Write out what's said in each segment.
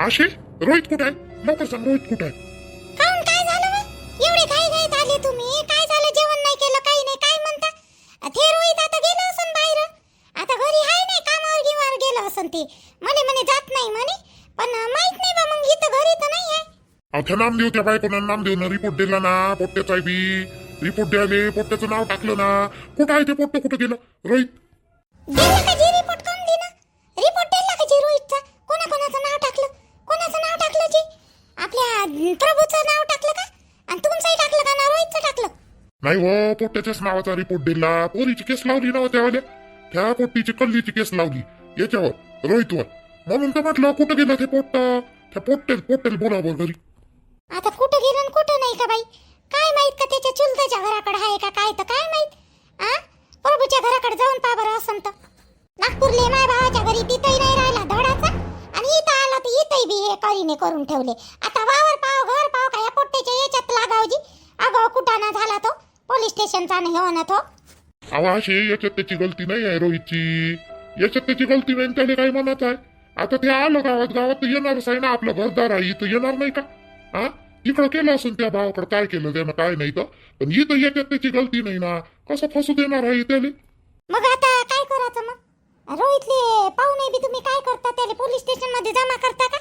आशे रोहित कुठे आहे? लवकर सांग, रोहित कुठे आहे? काऊन काय झालं बा? एवढे घाई घाईत आले तुम्ही? काय झालं? जेवण नाही केलं, काही नाही, काय म्हणता? ते रोहित आता गेलं असन बाहेर, आता घरी हाय नाही, कामावर गिवावर गेलं असन ते. म्हणे जात नाही म्हणे, पण माहित नाही बा, मग इथं घरी तर नाही आहे. आता नाम देऊ त्या बायकोनं, नाम देऊ ना, रिपोर्ट दिला ना पोट्ट्याचा बी, रिपोर्ट द्याले, पोट्ट्याचं नाव टाकलं ना. कुठं आहे ते पोट्ट? कुठं गेलं रोहित? दिला का जी रिपोर्ट? कोण दिला रिपोर्ट? दिला का जी रोहितचा? कोणाचं नाव टाकलं? कोणाचं नाव टाकलं जी? आपल्या प्रभूचं नाव टाकलं का? आणि तुमचंही टाकलं का? ना रोहितचं टाकलं? नाही हो, पोट्ट्याच्याच नावाचा रिपोर्ट दिला. पोरीची केस लावली ना त्यावाल्या, त्या पोट्टीची कल्लीची केस लावली याच्यावर, रोहितवर. म्हणून तर म्हटलं कुठं गेलं ते पोट्ट? त्या पोट्टेल बोलावं घरी. आता कुठं गेलं आणि कुठं नाही का बाई? काय माहित का त्याच्या चुलत्याच्या घराकडे आहे का काय? तर काय माहित. प्रभूच्या घराकडे जाऊन पहा बरं असं तर. नागपूरले माय भावाच्या घरी तिथंही नाही राहिला धडाचा, आणि इथं आला तर इथंही बी हे करीने करून ठेवले. आता वावर पाव, घर पाव, काय पोट्ट्याच्या याच्यात लागावजी. अगं कुठाना झाला तो, पोलीस स्टेशनचा नाही हो ना तो. अशी याच्यात त्याची गलती नाही आहे रोहितची, याच्यात त्याची गलती नाही. त्याला काही म्हणत आहे? आता ते आलं गावात तर येणारच आहे ना, आपलं घरदार आहे, इथं येणार नाही का? इकडं केलं असून त्या भावाकडे काय केलं त्यानं, काय नाही तर. पण इथं याच्यात त्याची गलती नाही ना, कसं फसू देणार आहे त्याला? मग आता काय करायचं मग? रोहितले पाहुणे बी तुम्ही काय करता? त्याला पोलीस स्टेशन मध्ये जमा करता का?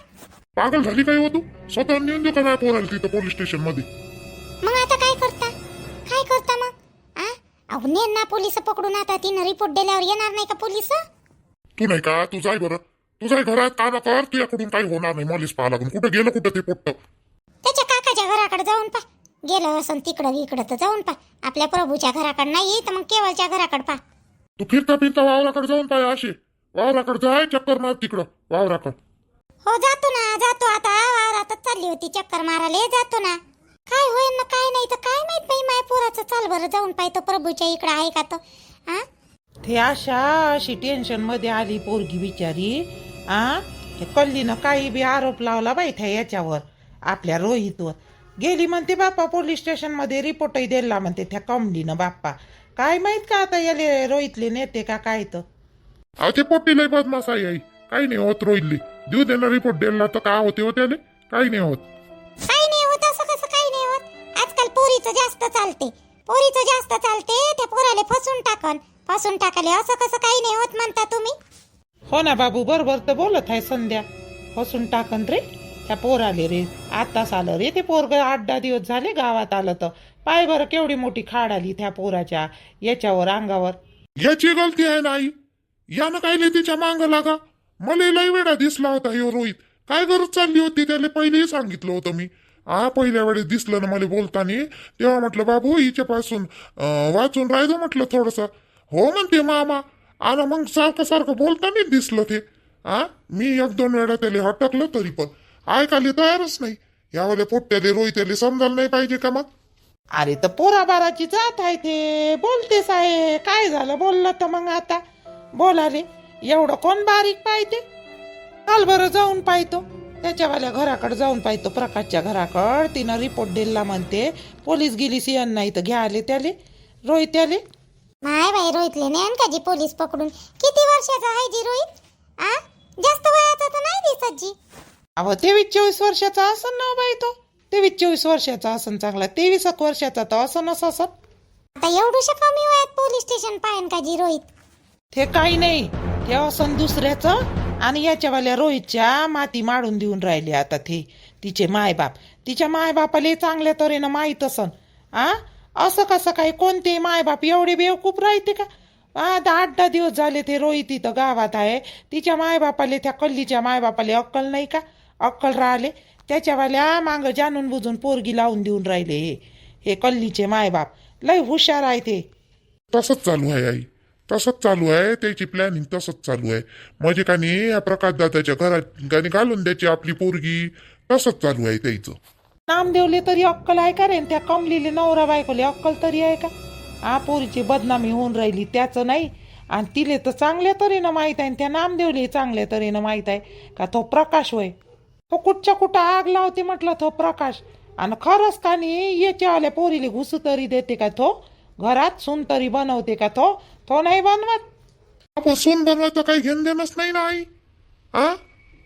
पागल झाली काय हो तू? स्वतः नेऊन देऊ का नाही पोराला तिथं पोलीस स्टेशन मध्ये? मग आता काय करता? काय करता मग? अहो नेन ना पोलीस पकडून. आता तिनं रिपोर्ट दिल्यावर येणार नाही का पोलीस? तू नाही का, तू जाय बरं, तू जाय घरात काम कर, तुझ्याकडून काही होणार नाही. मॉलिस पाहा लागून कुठं गेलं, कुठं ते पोट्ट? त्याच्या काकाच्या घराकडे जाऊन पा. गेलं असं तिकडं इकडं तर जाऊन पा. आपल्या प्रभूच्या घराकडे नाही तर मग केवळच्या घराकडे पा. तू फिरता वावराकडे जाऊन पाय. असे वावराकडे जाय, चक्कर मार तिकडं वावराकडे. हो जातो ना, जातो. आता वावरातच चालली होती चक्कर मारायला, जातो ना. काय होईल ना काय नाही तर काय माहित बाई. माय पोराचं चाल बरं जाऊन पाहतो प्रभूच्या इकडं आहे का तो. ते अशी टेन्शन मध्ये आली पोरगी बिचारी. हे कल्लीनं काही बी आरोप लावला बाई त्या याच्यावर, आपल्या रोहितवर. गेली म्हणते बाप्पा पोलीस स्टेशन मध्ये, रिपोर्टही दिला म्हणते त्या कमलीनं. बाप्पा काय माहित का आता याले रोहितले नेते का काय तर. ते पोट्टी लय बदमाश आहे. काही नाही होत रोहितली, देऊ देणार रिपोर्ट द्यायला तर काय होते हो त्याले? काही नाही होत. काही नाही होत असं कसं काही नाही होत? आजकाल पोरीचं जास्त चालते, पोरीचं जास्त चालते. त्या पोराले फसून टाकले असं कसं काही नाही होत म्हणता तुम्ही? हो ना बाबू, बरोबर तर बोलत आहे संध्या. फसून टाकन रे त्या पोराले रे. आताच आलं रे ते पोरग, 8-10 दिवस झाले गावात आलं तर. पाय बरं केवढी मोठी खाड आली त्या पोराच्या याच्यावर, अंगावर. याची गलती आहे नाही, यानं काय तिच्या मांग लागा. मला लय वेळा दिसला होता हे रोहित. काय गरज चालली होती त्याला? पहिलेही सांगितलं होतं मी. पहिल्या वेळेस दिसलं ना मला बोलताना, तेव्हा म्हटलं बाबू हिच्यापासून वाचून राहायचं म्हटलं थोडस. हो म्हणते मामा. आणि मग सारखं बोलताना दिसलं ते. मी 1-2 वेळा त्याला हटकलं तरी पण ऐकायला तयारच नाही. यावेळेला पोट्ट्याले रोहित्याले समजायला नाही पाहिजे का मग? अरे तर पोराबाराची जात आहे ते, बोलतेस आहे. काय झालं बोललं तर मग आता बोला रे. एवढं कोण बारीक पाहते? काल बरं जाऊन पाहतो त्याच्यावाल्या घराकडे, जाऊन पाहतो प्रकाशच्या घराकडे. तिनं रिपोर्ट दिला म्हणते. पोलीस गेली सियन नाही तर घ्या आले त्याले रोहित्याले. माय बाई रोहितले नेन का जी पोलीस पकडून? किती वर्षाचा आहे जी रोहित? जास्त वयाचा तर नाही दिसत जी. अहो 23-24 वर्षाचा असन ना बाई तो. 23-24 वर्षाचा असन चांगला. 23 वर्षाचा तर असनच असत. आता एवढूशा कमी वयात पोलीस स्टेशन पाहिन का जी रोहित? ते काही नाही, ते असन दुसऱ्याचं. आणि याच्यावाल्या रोहितच्या माती माडून देऊन राहिले आता ते तिचे मायबाप. तिच्या मायबापाला चांगल्या तऱ्हेनं माहीत असन. असं कसं काय? कोणते मायबाप एवढे बेवकूफ राहते का? 8-10 दिवस झाले ते रोहित इथं गावात आहे. तिच्या मायबापाले, त्या कल्लीच्या मायबापाले अक्कल नाही का? अक्कल राहिले. त्याच्यावाल्या मांग जाणून बुजून पोरगी लावून देऊन राहिले हे कल्लीचे मायबाप. लय हुशार आहे ते. तसंच चालू आहे आई, तसंच चालू आहे त्याची प्लॅनिंग. तसंच चालू आहे म्हणजे का नाही, या प्रकाश दादाच्या घरात घालून द्यायची आपली पोरगी. तसंच चालू आहे त्याचं. नामदेवले तरी अक्कल आहे का रे? त्या कमलीले नवरा बायकोले अक्कल तरी आहे का? पोरीची बदनामी होऊन राहिली त्याचं नाही. आणि तिले तर चांगल्या तऱ्हेनं माहीत आहे, त्या नामदेवले चांगल्या तऱ्हेनं माहीत आहे का तो प्रकाश होय. तो कुठच्या कुठं आग लावते म्हटलं तो प्रकाश. आणि खरंच का नाही, याच्यावाल्या पोरीले घुसू तरी देते का तो? घरात सून तरी बनवते का तो? तो नाही बनवत. आपण सून बनवायचं काही घेणं देणंच नाही ना आई.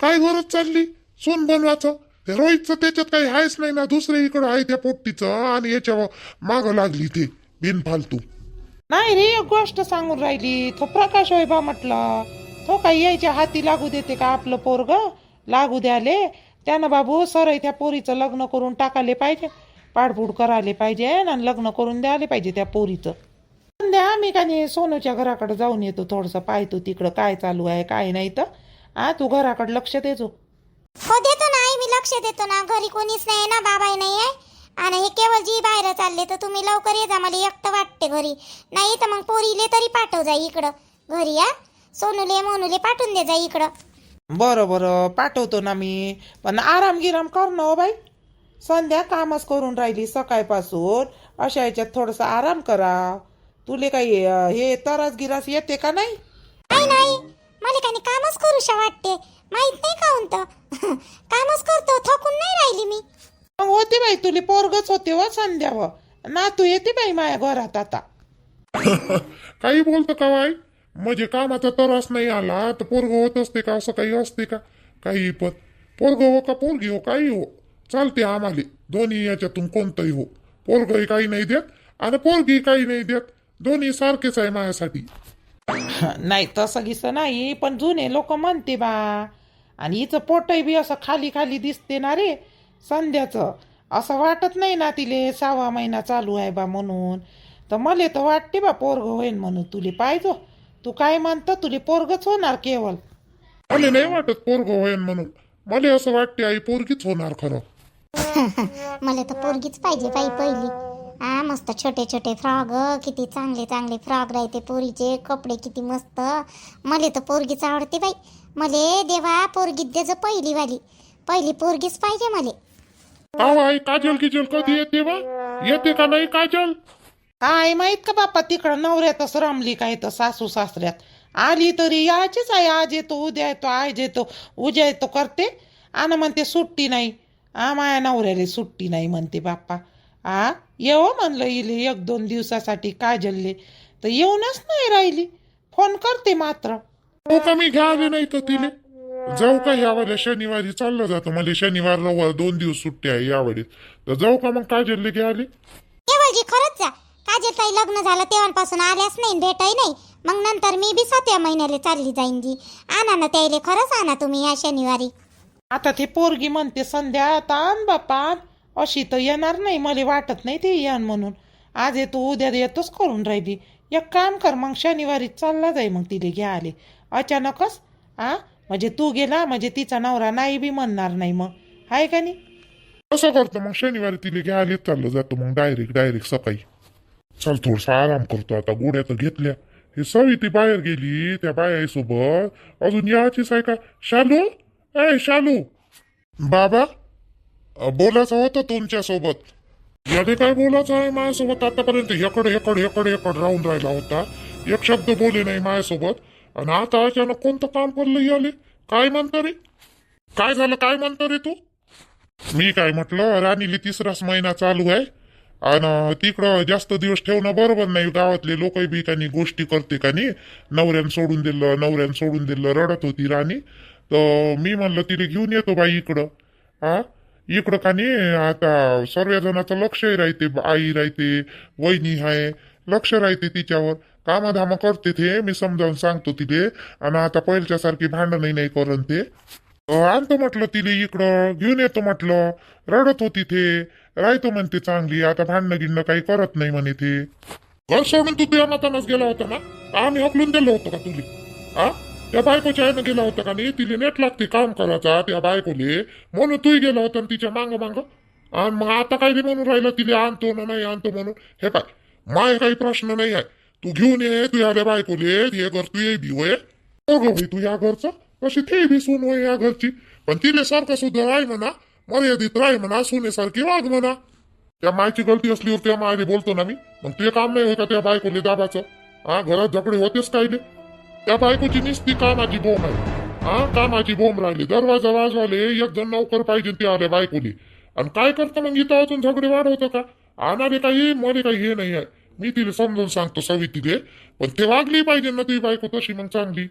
काय गरज चालली? सून बनवायचं ते रोहितचं त्याच्यात काही आहेच नाही ना दुसऱ्या इकडं आहे त्या पोट्टीचं आणि याच्या मागं लागली ते बिनफालतू नाही रे एक गोष्ट सांगून राहिली तो प्रकाश बा म्हटलं तो काही यायच्या हाती लागू देते का आपलं पोरग लागू द्याले त्यानं बाबू सरळ त्या पोरीचं लग्न करून टाकाले पाहिजे पाडपूड करायला पाहिजे आणि लग्न करून द्यायला पाहिजे त्या पोरीचं द्या मी का नाही सोनूच्या घराकडे जाऊन येतो थोडंसं पाहतो तिकडं काय चालू आहे काय नाही तर तू घराकडे लक्ष देतो हो देतो ना आई मी लक्ष देतो ना घरी कोणीच नाही ना बाबाही नाही आहे आणि हे केवळ जी बाहेर चालले तर तुम्ही लवकर ये जा मला एकटं वाटते घरी नाही तर मग पोरीले तरी पाठव जा इकडं घरी या सोनूले मोनूले पाठवून दे जा इकडं बरं बरं पाठवतो ना मी पण आराम गिराम कर ना हो बाई संध्या कामच करून राहिली सकाळपासून अशा याच्यात थोडंसं आराम करा तुले काही हे तरास गिरास येते का नाही नाही मला काही कामच करूशा वाटते माहित नाही का म्हणतं कामच करतो थकून नाही राहिली मी मग होते बाई तुले पोरगच होते व संध्या व ना तू येते बाई माझ्या घरात आता काही बोलतं का बाई म्हणजे कामाचा त्रास नाही आला तर पोरग होत असते का असं काही असते का काही पण पोरग हो का पोरगी हो काही हो चालते आम्हाला दोन्ही याच्यातून कोणतंही हो पोरगही काही नाही देत आणि पोरगी काही नाही देत दोन्ही सारखेच आहे माझ्यासाठी नाही तसं गिसं नाही पण जुने लोक म्हणते बा आणि हिचं पोटही बी असं खाली खाली दिसते ना रे संध्याचं असं वाटत नाही ना तिले 6वा महिना चालू आहे बा म्हणून तर मला तर वाटते बा पोरग होईन म्हणून तुले पाहिजो तू काय म्हणतं तुले पोरगच होणार केवळ मला नाही वाटत पोरग होईन म्हणून मला असं वाटते आई पोरगीच होणार खरं मला तर पोरगीच पाहिजे बाई पहिली मस्त छोटे छोटे फ्रॉक किती चांगले चांगले फ्रॉक राहते पोरीचे कपडे किती मस्त मला तर पोरगीच आवडते बाई मले देवा पोरगीत द्यायचं पहिली पोरगीच पाहिजे मले का आई काजल किजल कधी येते बा येते का नाही काजल काय माहित का बापा तिकडं नवऱ्यातच रमली काय तर सासू सासऱ्यात आली तरी याचीच आहे आज येतो उद्या येतो आज येतो उद्या येतो करते आणि म्हणते सुट्टी नाही माया नवऱ्याला सुट्टी नाही म्हणते बाप्पा येऊ म्हणलं इले 1-2 दिवसासाठी काजलले तर येऊनच नाही राहिली फोन करते मात्र हो का मी घ्यावे नाही तर तिले जाऊ का यावेळेला शनिवारी चाललं जातं मला शनिवार रविवार 2 दिवस सुट्टी आहे यावेळेस तर जाऊ का मग काजलले घ्याले केवळजी खरंच जा काजल ताई लग्न झालं तेव्हापासून आल्याच नाही भेटाई नाही मग नंतर मी बी 7व्या महिन्याला चालली जाईन जी आणा ना त्याला खरंच आणा तुम्ही या शनिवारी आता ते पोरगी म्हणते संध्या आता आण बाप्पा आण अशी तर येणार नाही मला वाटत नाही ते येण म्हणून आज येतो उद्या येतोच करून राहिली एक काम कर मग शनिवारी चालला जाई मग तिले घ्या आले अचानकच म्हणजे तू गेला म्हणजे तिचा नवरा नाही बी म्हणणार नाही मग आहे का नाही कसं करतो मग शनिवारी तिले घ्यायला चाललं जातो मग डायरेक्ट सकाळी चल थोडसा आराम करतो आता गोड्या तर घेतल्या हे सविती बाहेर गेली त्या बायासोबत अजून याचीच आहे का शालू बाबा बोलायचं होतं तुमच्या सोबत याने काय बोलायचं आहे माझ्यासोबत आतापर्यंत एकडे राहून राहिला होता एक शब्द बोले नाही माझ्यासोबत आणि आता अचानक कोणतं काम पडलं याले काय म्हणतो रे काय झालं काय म्हणतो रे तू मी काय म्हटलं राणीली 3राच महिना चालू आहे आणि तिकडं जास्त दिवस ठेवणं बरोबर नाही गावातले लोक बी काही गोष्टी करते का नाही नवऱ्यानं सोडून दिलं रडत होती राणी तर मी म्हणलं तिला घेऊन येतो बाई इकडं इकडं का नाही आता सर्व जणांचं लक्षही राहते आई राहते वहिनी आहे लक्ष राहते तिच्यावर कामधाम करते ते मी समजावून सांगतो तिले आणि आता पहिल्याच्या सारखी भांडणही नाही करण ते आणतो म्हटलं तिले इकडं घेऊन येतो म्हटलं रडत होती ते राहतो म्हणते चांगली आता भांडणं गिणणं काही करत नाही म्हणे ते घर सोडून तू तुझ्या मतानच गेला होता ना आम्ही हकलून दिलं होतं का तुले त्या बायकोच्या आईनं गेला होता का नाही तिला नेट लागते काम करायचा त्या बायकोले म्हणून तूही गेला होता तिच्या मांग आणि मग आता काय म्हणून राहिलं तिला आणतो ना नाही आणतो म्हणून हे काय माय काही प्रश्न नाही आहे तू घेऊन ये तू या बायकोले हे घर तू ये बी होय तू या घरचं कशी ते बी सून होय या घरची पण तिले सारखं सुद्धा राय म्हणा मर्यादित राय म्हणा सुनेसारखी वाघ म्हणा त्या मायची गलती असलीवर त्या मायले बोलतो ना मी मग ते काम नाही होय का त्या बायकोले दाबाचं घरात झगडे होतेच कायले त्या बायकोची निस्ती कामाची बोंब आहे कामाची बोंब राहिली दरवाजा वाजवाले 1 जण नौकर पाहिजे ते आले बायकोली आणि काय करतं मग इथं अजून झगडे वाढवतं का आणारे काही मध्ये काही हे नाही आहे मी तिला समजून सांगतो सवितीले पण ते वागली पाहिजे ना ती बायको तशी मग चांगली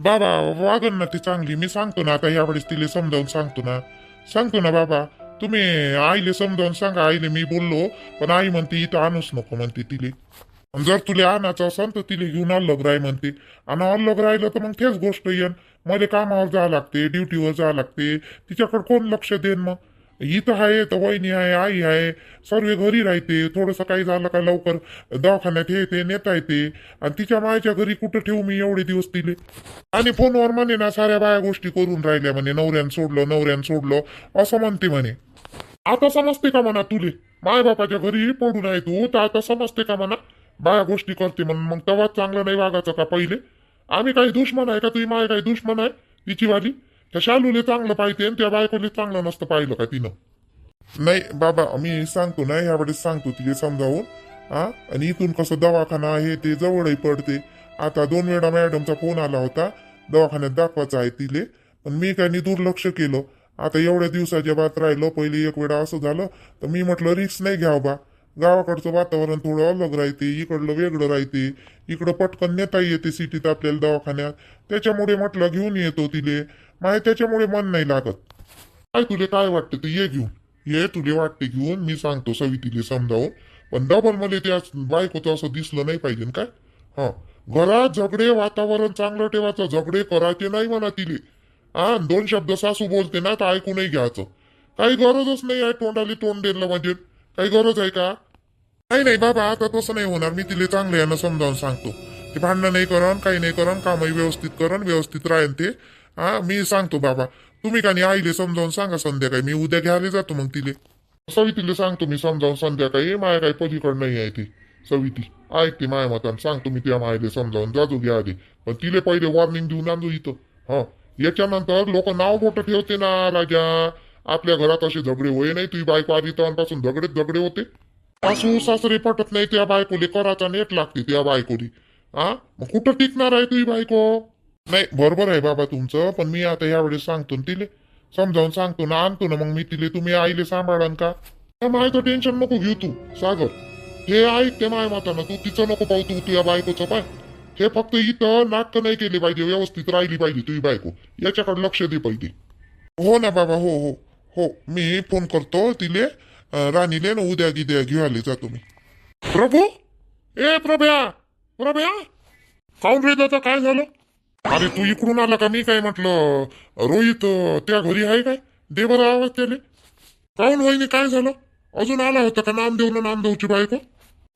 बाबा वागन ना ती चांगली, मी सांगतो ना आता यावेळेस तिला समजावून सांगतो ना बाबा. तुम्ही आईले समजावून सांगा. आईले मी बोललो, पण आई म्हणते इथं आणूच नको म्हणते तिले. आणि जर तुला आणायचं असेल तर तिला घेऊन अलग राह म्हणते. आणि अलग राहिलं तर मग तेच गोष्ट येईन, मला कामावर जावं लागते, ड्युटीवर जावं लागते, तिच्याकडे कोण लक्ष देईन? मग इथं आहे तर वहिनी आहे, आई आहे, सर्व घरी राहते. थोडंसं काही झालं का लवकर दवाखान्यात येते, नेता येते. आणि तिच्या मायच्या घरी कुठं ठेवू मी एवढे दिवस तिले? आणि फोनवर म्हणे ना साऱ्या बाया गोष्टी करून राहिल्या म्हणे, नवऱ्यानं सोडलं असं म्हणते म्हणे. आता समजते का म्हणा तुले? माय बापाच्या घरी पडून आहे तू तर आता समजते का म्हणा? बाया गोष्टी करते म्हणून मग तेव्हा चांगलं नाही वागायचं का पहिले? आम्ही काही दुश्मन आहे का? तुझी माय काही दुश्मन आहे तिची वाली? त्या शालूले चांगलं पाहिजे आणि त्या बायकोले चांगलं नसतं पाहिलं का तिनं? नाही बाबा, मी सांगतो ना यावेळेस सांगतो तिथे समजावून. आणि इथून कसं दवाखाना आहे ते जवळही पडते. आता 2 वेळा मॅडमचा फोन आला होता, दवाखान्यात दाखवायचं आहे तिले, पण मी काही दुर्लक्ष केलं. आता एवढ्या दिवसाच्या बात राहिलो, पहिले 1 वेळा असं झालं तर मी म्हटलं रिक्स नाही घ्यावं बा. गावाकडचं वातावरण थोडं अलग राहते, इकडलं वेगळं राहते, इकडं पटकन नेता येते सिटीत आपल्याला दवाखान्यात. त्याच्यामुळे म्हटलं घेऊन येतो तिले. त्याच्यामुळे मन नाही लागत. काय तुले काय वाटतं ते ये घेऊन ये, तुले वाटते घेऊन, मी सांगतो सवितीले समजावून. पण डबल मला त्या बायकोचं असं दिसलं नाही पाहिजे काय? घरात झगडे, वातावरण चांगलं ठेवायचं, झगडे करायचे नाही म्हणा तिले. 2 शब्द सासू बोलते ना तर ऐकूनही घ्यायचं. काही गरजच नाही आहे तोंडाली तोंड द्यायला, म्हणजे काही गरज आहे का? नाही बाबा, आता तसं नाही होणार. मी तिले चांगलं यानं समजावून सांगतो. ते भांडणं नाही करण, काही नाही करण, कामही व्यवस्थित करण, व्यवस्थित राहील ते. मी सांगतो बाबा. तुम्ही का नाही आईले समजावून सांगा संध्याकाळी, मी उद्या घ्यायला जातो मग तिले. सवितीले सांगतो मी समजावून संध्याकाळी. माया काही पलीकड नाही आहे ती सविती, ऐकते माया मतान. सांगतो मी त्या मायले समजावून, जाजू घ्या आधी. पण तिले पहिले वॉर्निंग देऊन आणतो इथं. याच्यानंतर लोक नाव मोठं ठेवते ना राजा. आपल्या घरात असे झगडे होय नाही. तुझी बायको आधी तेव्हापासून झगडे होते. सासू सासरे पटत नाही त्या बायकोले, कराचा नेट लागते त्या बायकोली. मग कुठं टिकणार आहे तुझी बायको? नाही बरोबर आहे बाबा तुमचं, पण मी आता यावेळेस सांगतो ना तिले, समजावून सांगतो ना, आणतो ना मग मी तिले. तुम्ही आईले सांभाळान का? त्या मायचं टेन्शन नको घेऊ तू सागर. हे ऐक ते माय माताना, तू तिचं नको पाहू, तू तुझ्या बायकोचं पाय. हे फक्त इथं नाटक नाही केले पाहिजे, व्यवस्थित राहिली पाहिजे तुझी बायको, याच्याकडे लक्ष दे पाहिजे. हो ना बाबा, हो हो हो. मी फोन करतो तिले, राणीले ना उद्या घेऊन जातो मी. प्रभू, ए प्रभ्या काऊन रे दादा, काय झालं? अरे तू इकडून आला का? मी काय म्हटलं रोहित त्या घरी आहे काय? दे बरं आवाज त्याले. काऊन वहिनी काय झालं? अजून आला होता का नामदेवची बायको?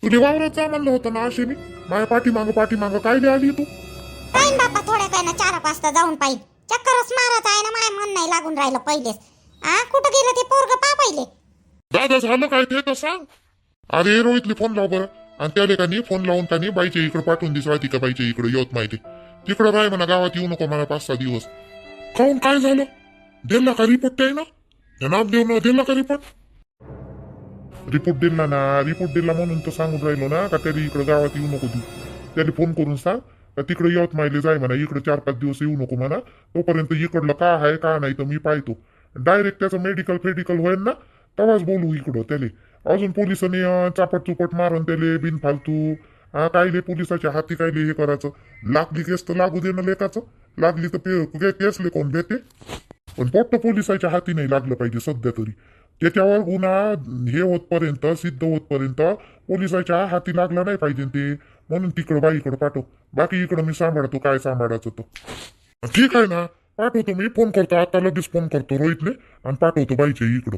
तुला वावरात जा म्हणलं होतं ना असे मी. माझ्या पाठीमागं काय आली तू? पाहिन बाप्पा थोड्या वेळानं 4 वाजता जाऊन पाहिन. चक्करच मारत आहे ना, माय मन नाही लागून राहिलं पहिलेच. कुठं गेलं ते पोरग पा पहिले. दादा झालं काय ते तर सांग. अरे रोहितले फोन लाव बरं. आणि त्याले का नाही फोन लावून का नाही बाईच्या इकडे पाठवून दिस, राहते बाईच्या इकडे येत माहिती. तिकडं राह म्हणा, गावात येऊ नको मला 5-6 दिवस. काऊन काय झालं? दिला का रिपोर्ट? आहे ना नामदेव दिला का रिपोर्ट? रिपोर्ट दिला ना, रिपोर्ट दिला म्हणून तर सांगून राहिलो ना का त्याला इकडे गावात येऊ नको देऊ. त्याला फोन करून सांग का तिकडे येत माहिले जाय म्हणा, इकडे 4-5 दिवस येऊ नको म्हणा. तोपर्यंत इकडलं का आहे का नाही तर मी पाहतो. डायरेक्ट त्याचं मेडिकल होईल ना तेव्हाच बोलू इकडं त्याले. अजून पोलिसांनी चापट मारून त्याले बिनफालतू. कायले पोलिसाच्या हाती कायले हे करायचं? लागली केस तर लागू दे ना लेकाचं. लागली तर केसले कोण देते? पण पोट्ट पोलिसाच्या हाती नाही लागलं पाहिजे सध्या तरी. त्याच्यावर गुन्हा हे होतपर्यंत, सिद्ध होतपर्यंत पोलिसाच्या हाती लागला नाही पाहिजे ते. म्हणून तिकडं बाईकडं पाठव. बाकी इकडं मी सांभाळतो काय सांभाळायचं तो. ठीक आहे ना, पाठवतो मी. फोन करतो आता, लगेच फोन करतो रोहितले आणि पाठवतो बाईच्या इकडं.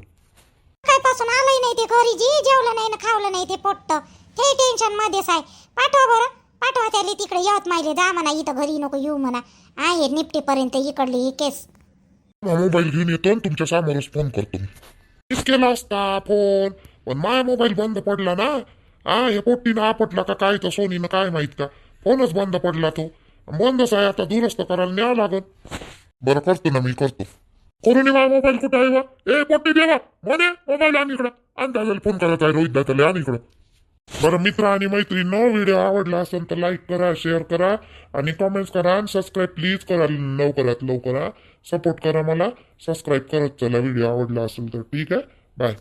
काय पासून आलंय नाही ते घरी, जी जेवलं नाही ना खावलं नाही ते पोट्ट, ते टेन्शन मध्येच आहे. पाठवा बरं, पाठवा त्याला तिकडे येत माहिले जा म्हणा, इथं घरी नको येऊ म्हणा. आहे निपटीपर्यंत इकडली ही केस. मोबाईल घेऊन येतो आणि तुमच्या समोरच फोन करतो मी. मीच केला असता फोन, पण माझा मोबाईल बंद पडला ना. हे पोट्टीनं आपटला का काय तर सोनीनं काय माहित का, फोनच बंद पडला तो. बंदच आहे आता, दुरुस्त करायला न्यावं लागत. बरं करतो ना मी, करतो. करून माझा मोबाईल कुठं आहे बा? ए पोट्टी देवा म्हणे मोबाईल आण इकडं. आणि दादाला फोन करायचा आहे, रोहित दादाला आण इकडं. बरं मित्र आणि मैत्रिणींनो, व्हिडिओ आवडला असेल तर लाईक करा, शेअर करा आणि कमेंट्स करा आणि सबस्क्राईब प्लीज करा. लवकरात सपोर्ट करा मला. सबस्क्राईब करत चला व्हिडिओ आवडला असेल तर. ठीक आहे, बाय.